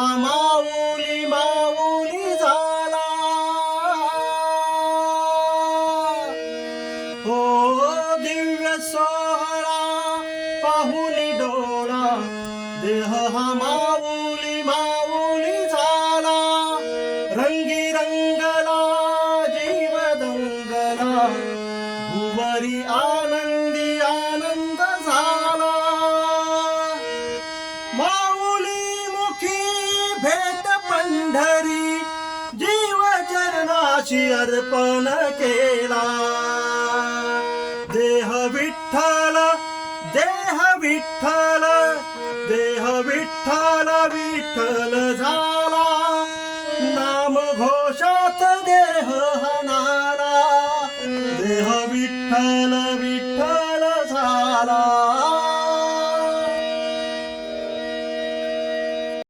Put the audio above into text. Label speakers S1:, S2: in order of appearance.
S1: हा माऊली माऊली झाला. हो दिव्य सोहळा पाहुनी डोळा, देह हा माऊली माऊली झाला. रंगी रंगला जीव दंगला, भुवरी आनंदी आनंद झाला. माऊली मुखी भेट पंढरी, जीव चरणाशी अर्पण केला. देह विठ्ठल देह विठ्ठल, देह विठ्ठल विठ्ठल